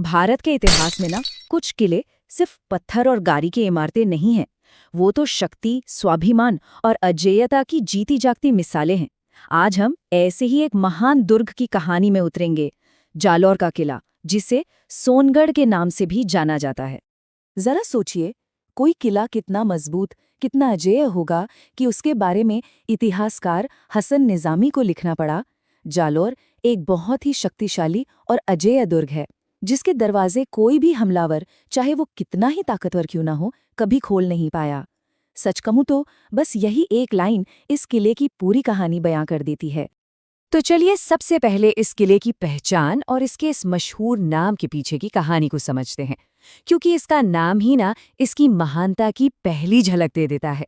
भारत के इतिहास में ना कुछ किले सिर्फ पत्थर और गारी की इमारतें नहीं हैं। वो तो शक्ति, स्वाभिमान और अजेयता की जीती जागती मिसालें हैं। आज हम ऐसे ही एक महान दुर्ग की कहानी में उतरेंगे, जालौर का किला, जिसे सोनगढ़ के नाम से भी जाना जाता है। जरा सोचिए, कोई किला कितना मजबूत, कितना अजेय होगा कि उसके बारे में इतिहासकार हसन निजामी को लिखना पड़ा। जालौर एक बहुत ही शक्तिशाली और अजेय दुर्ग है, जिसके दरवाजे कोई भी हमलावर, चाहे वो कितना ही ताकतवर क्यों ना हो, कभी खोल नहीं पाया। सच कहूं तो बस यही एक लाइन इस किले की पूरी कहानी बयां कर देती है। तो चलिए सबसे पहले इस किले की पहचान और इसके इस मशहूर नाम के पीछे की कहानी को समझते हैं, क्योंकि इसका नाम ही ना इसकी महानता की पहली झलक दे देता है।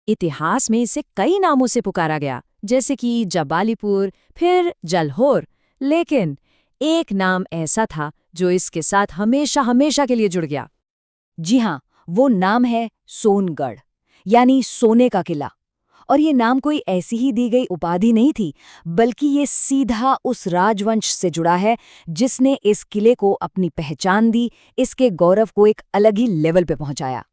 इतिहास में इसे कई नामों से पुकारा गया, जैसे कि जबालीपुर, फिर जलहोर, लेकिन एक नाम ऐसा था जो इसके साथ हमेशा हमेशा के लिए जुड़ गया। जी हाँ, वो नाम है सोनगढ़, यानी सोने का किला। और ये नाम कोई ऐसी ही दी गई उपाधि नहीं थी, बल्कि ये सीधा उस राजवंश से जुड़ा है जिसने इस किले को अपनी पहचान दी, इसके गौरव को एक अलग ही लेवल पे पहुंचाया।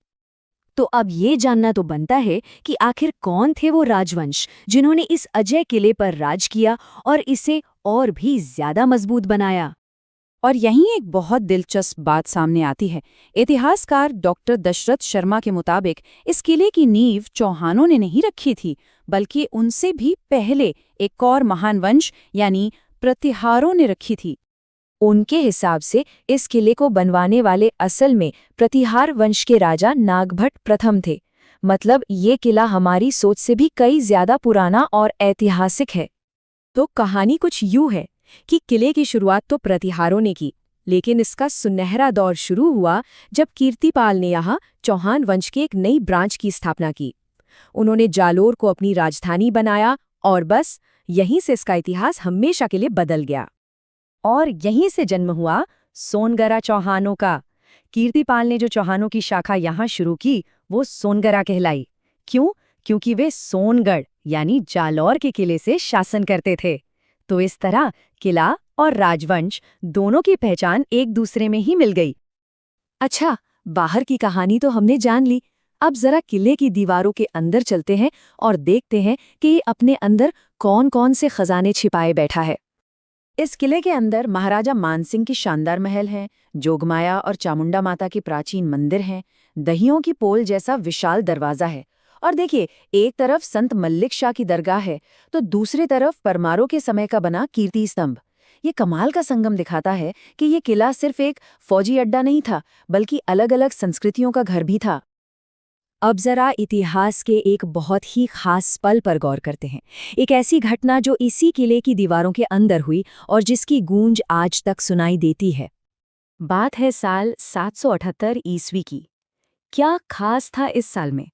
तो अब ये जानना तो बनता है कि आखिर कौन थे वो राजवंश जिन्होंने इस अजय किले पर राज किया और इसे और भी ज्यादा मजबूत बनाया। और यहीं एक बहुत दिलचस्प बात सामने आती है। इतिहासकार डॉक्टर दशरथ शर्मा के मुताबिक इस किले की नींव चौहानों ने नहीं रखी थी, बल्कि उनसे भी पहले एक और महान वंश यानी प्रतिहारों ने रखी थी। उनके हिसाब से इस किले को बनवाने वाले असल में प्रतिहार वंश के राजा नागभट्ट प्रथम थे। मतलब ये किला हमारी सोच से भी कई ज्यादा पुराना और ऐतिहासिक है। तो कहानी कुछ यूं है कि किले की शुरुआत तो प्रतिहारों ने की, लेकिन इसका सुनहरा दौर शुरू हुआ जब कीर्तिपाल ने यहाँ चौहान वंश की एक नई ब्रांच की स्थापना की। उन्होंने जालोर को अपनी राजधानी बनाया और बस यहीं से इसका इतिहास हमेशा के लिए बदल गया। और यहीं से जन्म हुआ सोनगरा चौहानों का। कीर्तिपाल ने जो चौहानों की शाखा यहाँ शुरू की, वो सोनगरा कहलाई। क्यों? क्योंकि वे सोनगढ़ यानी जालौर के किले से शासन करते थे। तो इस तरह किला और राजवंश दोनों की पहचान एक दूसरे में ही मिल गई। अच्छा, बाहर की कहानी तो हमने जान ली। अब जरा किले की दीवारों के अंदर चलते हैं और देखते हैं कि ये अपने अंदर कौन-कौन से खजाने छिपाए बैठा है। इस किले के अंदर महाराजा मानसिंह की शानदार महल हैं, जोगमाया और चामुंडा माता के प्राचीन मंदिर हैं, दहियों की पोल जैसा विशाल दरवाजा है। और देखिए, एक तरफ संत मल्लिक शाह की दरगाह है, तो दूसरी तरफ परमारों के समय का बना कीर्ति स्तंभ। ये कमाल का संगम दिखाता है कि ये किला सिर्फ एक फौजी अड्डा नहीं था, बल्कि अलग-अलग संस्कृतियों का घर भी था। अब जरा इतिहास के एक बहुत ही खास पल पर गौर करते हैं। एक ऐसी घटना जो इसी किले की दीवारों के अंदर हुई और जिसकी गूंज आज तक सुनाई देती है। बात है साल 778 ईस्वी की। क्या खास था इस साल में?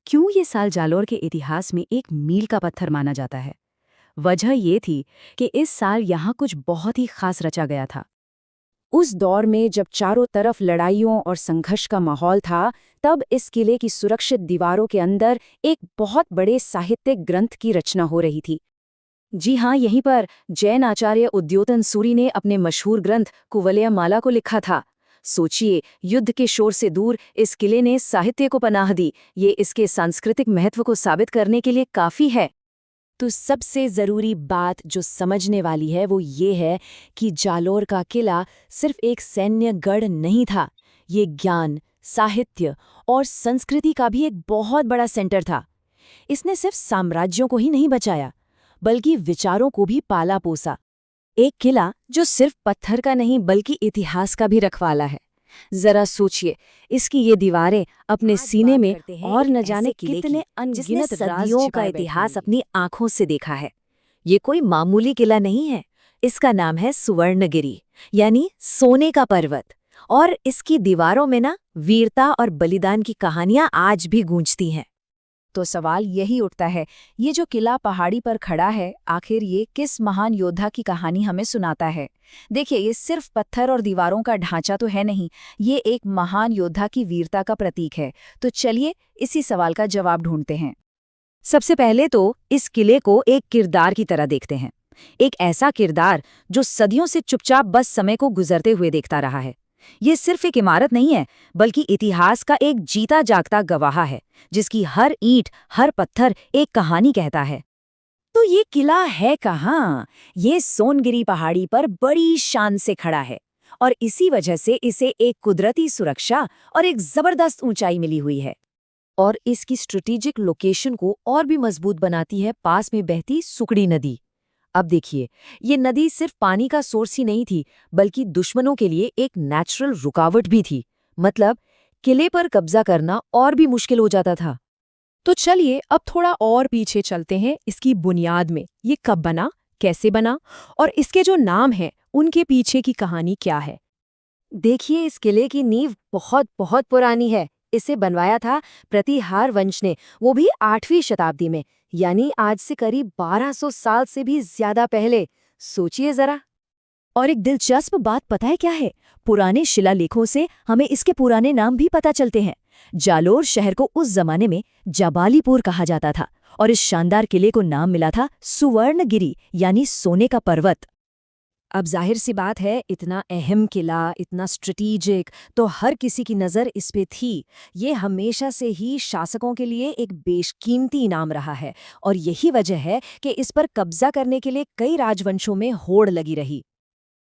क्यों ये साल जालौर के इतिहास में एक मील का पत्थर माना जाता है? वजह ये थी कि इस साल यहाँ कुछ बहुत ही खास रचा गया था। उस दौर में जब चारों तरफ लड़ाइयों और संघर्ष का माहौल था, तब इस किले की सुरक्षित दीवारों के अंदर एक बहुत बड़े साहित्यिक ग्रंथ की रचना हो रही थी। जी हाँ, यहीं पर जैन आचार्य उद्योतन सूरि ने अपने मशहूर ग्रंथ कुवलयमाला को लिखा था। सोचिए, युद्ध के शोर से दूर इस किले ने साहित्य को पनाह दी। ये इसके सांस्कृतिक महत्व को साबित करने के लिए काफी है। तो सबसे ज़रूरी बात जो समझने वाली है वो ये है कि जालौर का किला सिर्फ एक सैन्य गढ़ नहीं था। ये ज्ञान, साहित्य और संस्कृति का भी एक बहुत बड़ा सेंटर था। इसने सिर्फ साम्राज्यों को ही नहीं बचाया, बल्कि विचारों को भी पाला पोसा। एक किला जो सिर्फ पत्थर का नहीं बल्कि इतिहास का भी रखवाला है। जरा सोचिए, इसकी ये दीवारें अपने सीने में और न जाने कितने अनगिनत सदियों का इतिहास अपनी आंखों से देखा है। ये कोई मामूली किला नहीं है। इसका नाम है सुवर्णगिरी, यानी सोने का पर्वत। और इसकी दीवारों में ना वीरता और बलिदान की कहानियां आज भी गूंजती हैं। तो सवाल यही उठता है, ये जो किला पहाड़ी पर खड़ा है, आखिर ये किस महान योद्धा की कहानी हमें सुनाता है? देखिए, ये सिर्फ पत्थर और दीवारों का ढांचा तो है नहीं, ये एक महान योद्धा की वीरता का प्रतीक है। तो चलिए इसी सवाल का जवाब ढूंढते हैं। सबसे पहले तो इस किले को एक किरदार की तरह देखते हैं। एक ऐसा किरदार जो सदियों से चुपचाप बस समय को गुजरते हुए देखता रहा है। ये सिर्फ एक इमारत नहीं है, बल्कि इतिहास का एक जीता जागता गवाह है, जिसकी हर ईंट, हर पत्थर एक कहानी कहता है। तो ये किला है कहाँ? ये सोनगिरी पहाड़ी पर बड़ी शान से खड़ा है और इसी वजह से इसे एक कुदरती सुरक्षा और एक जबरदस्त ऊंचाई मिली हुई है। और इसकी स्ट्रेटेजिक लोकेशन को और भी मजबूत बनाती है पास में बहती सुकड़ी नदी। अब देखिए, ये नदी सिर्फ पानी का सोर्स ही नहीं थी, बल्कि दुश्मनों के लिए एक नेचुरल रुकावट भी थी। मतलब किले पर कब्जा करना और भी मुश्किल हो जाता था। तो चलिए अब थोड़ा और पीछे चलते हैं इसकी बुनियाद में। ये कब बना, कैसे बना और इसके जो नाम हैं उनके पीछे की कहानी क्या है। देखिए, इस किले की नींव बहुत बहुत पुरानी है। इसे बनवाया था प्रतिहार वंश ने, वो भी 8वीं शताब्दी में, यानी आज से करीब 1200 साल से भी ज्यादा पहले। सोचिए जरा। और एक दिलचस्प बात पता है क्या है? पुराने शिलालेखों से हमें इसके पुराने नाम भी पता चलते हैं। जालोर शहर को उस जमाने में जबालीपुर कहा जाता था और इस शानदार किले को नाम मिला था सुवर्णगिरी, यानी सोने का पर्वत। अब जाहिर सी बात है, इतना अहम किला, इतना स्ट्रेटेजिक, तो हर किसी की नज़र इस पे थी। ये हमेशा से ही शासकों के लिए एक बेशकीमती इनाम रहा है और यही वजह है कि इस पर कब्जा करने के लिए कई राजवंशों में होड़ लगी रही।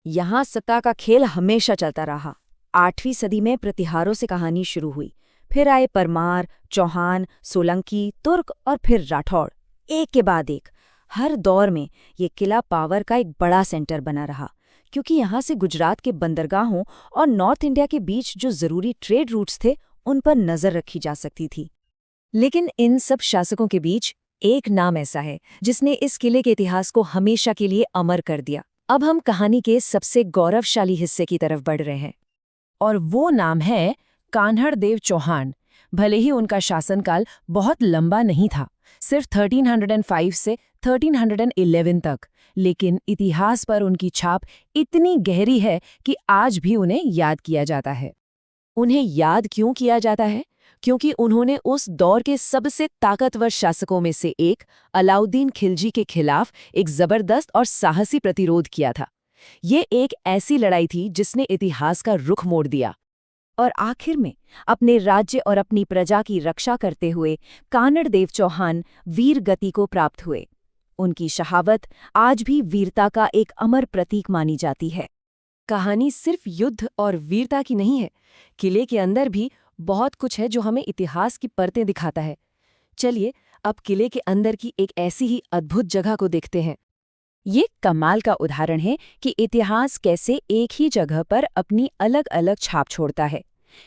यहाँ सत्ता का खेल हमेशा चलता रहा। 8वीं सदी में प्रतिहारों से कहानी शुरू हुई, फिर आए परमार, चौहान, सोलंकी, तुर्क और फिर राठौड़, एक के बाद एक। हर दौर में ये किला पावर का एक बड़ा सेंटर बना रहा, क्योंकि यहाँ से गुजरात के बंदरगाहों और नॉर्थ इंडिया के बीच जो जरूरी ट्रेड रूट्स थे, उन पर नजर रखी जा सकती थी। लेकिन इन सब शासकों के बीच एक नाम ऐसा है जिसने इस किले के इतिहास को हमेशा के लिए अमर कर दिया। अब हम कहानी के सबसे गौरवशाली हिस्से की तरफ बढ़ रहे हैं, और वो नाम है कान्हड़देव चौहान। भले ही उनका शासनकाल बहुत लंबा नहीं था, सिर्फ 1305 से 1311 तक, लेकिन इतिहास पर उनकी छाप इतनी गहरी है कि आज भी उन्हें याद किया जाता है। उन्हें याद क्यों किया जाता है? क्योंकि उन्होंने उस दौर के सबसे ताकतवर शासकों में से एक अलाउद्दीन खिलजी के खिलाफ एक जबरदस्त और साहसी प्रतिरोध किया था। ये एक ऐसी लड़ाई थी जिसने इतिहास का रुख मोड़ दिया। और आखिर में अपने राज्य और अपनी प्रजा की रक्षा करते हुए कान्हड़देव चौहान वीर गति को प्राप्त हुए। उनकी शहावत आज भी वीरता का एक अमर प्रतीक मानी जाती है। कहानी सिर्फ युद्ध और वीरता की नहीं है, किले के अंदर भी बहुत कुछ है जो हमें इतिहास की परतें दिखाता है। चलिए अब किले के अंदर की एक ऐसी ही अद्भुत जगह को देखते हैं। ये कमाल का उदाहरण है कि इतिहास कैसे एक ही जगह पर अपनी अलग अलग छाप छोड़ता है।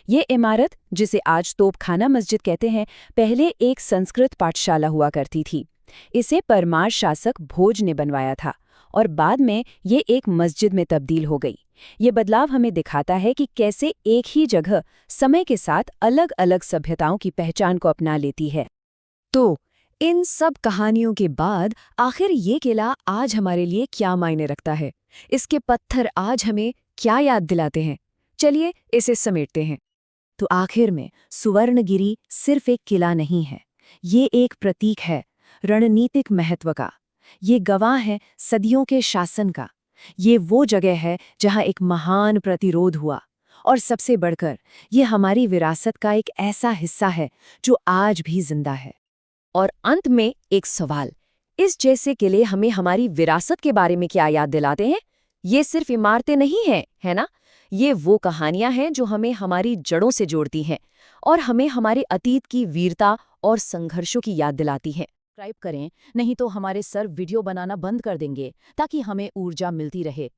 ये इमारत, जिसे आज तोपखाना मस्जिद कहते हैं, पहले एक संस्कृत पाठशाला हुआ करती थी। इसे परमार शासक भोज ने बनवाया था और बाद में ये एक मस्जिद में तब्दील हो गई। ये बदलाव हमें दिखाता है कि कैसे एक ही जगह समय के साथ अलग अलग सभ्यताओं की पहचान को अपना लेती है। तो इन सब कहानियों के बाद आखिर ये किला आज हमारे लिए क्या मायने रखता है? इसके पत्थर आज हमें क्या याद दिलाते हैं? चलिए इसे समेटते हैं। तो आखिर में सुवर्णगिरी सिर्फ एक किला नहीं है, ये एक प्रतीक है रणनीतिक महत्व का। ये गवाह है सदियों के शासन का। ये वो जगह है जहां एक महान प्रतिरोध हुआ, और सबसे बढ़कर ये हमारी विरासत का एक ऐसा हिस्सा है जो आज भी जिंदा है। और अंत में एक सवाल, इस जैसे किले हमें हमारी विरासत के बारे में क्या याद दिलाते हैं? ये सिर्फ इमारतें नहीं हैं, है ना? ये वो कहानियां हैं जो हमें हमारी जड़ों से जोड़ती हैं और हमें हमारे अतीत की वीरता और संघर्षों की याद दिलाती हैं। सब्सक्राइब करें, नहीं तो हमारे सर वीडियो बनाना बंद कर देंगे, ताकि हमें ऊर्जा मिलती रहे।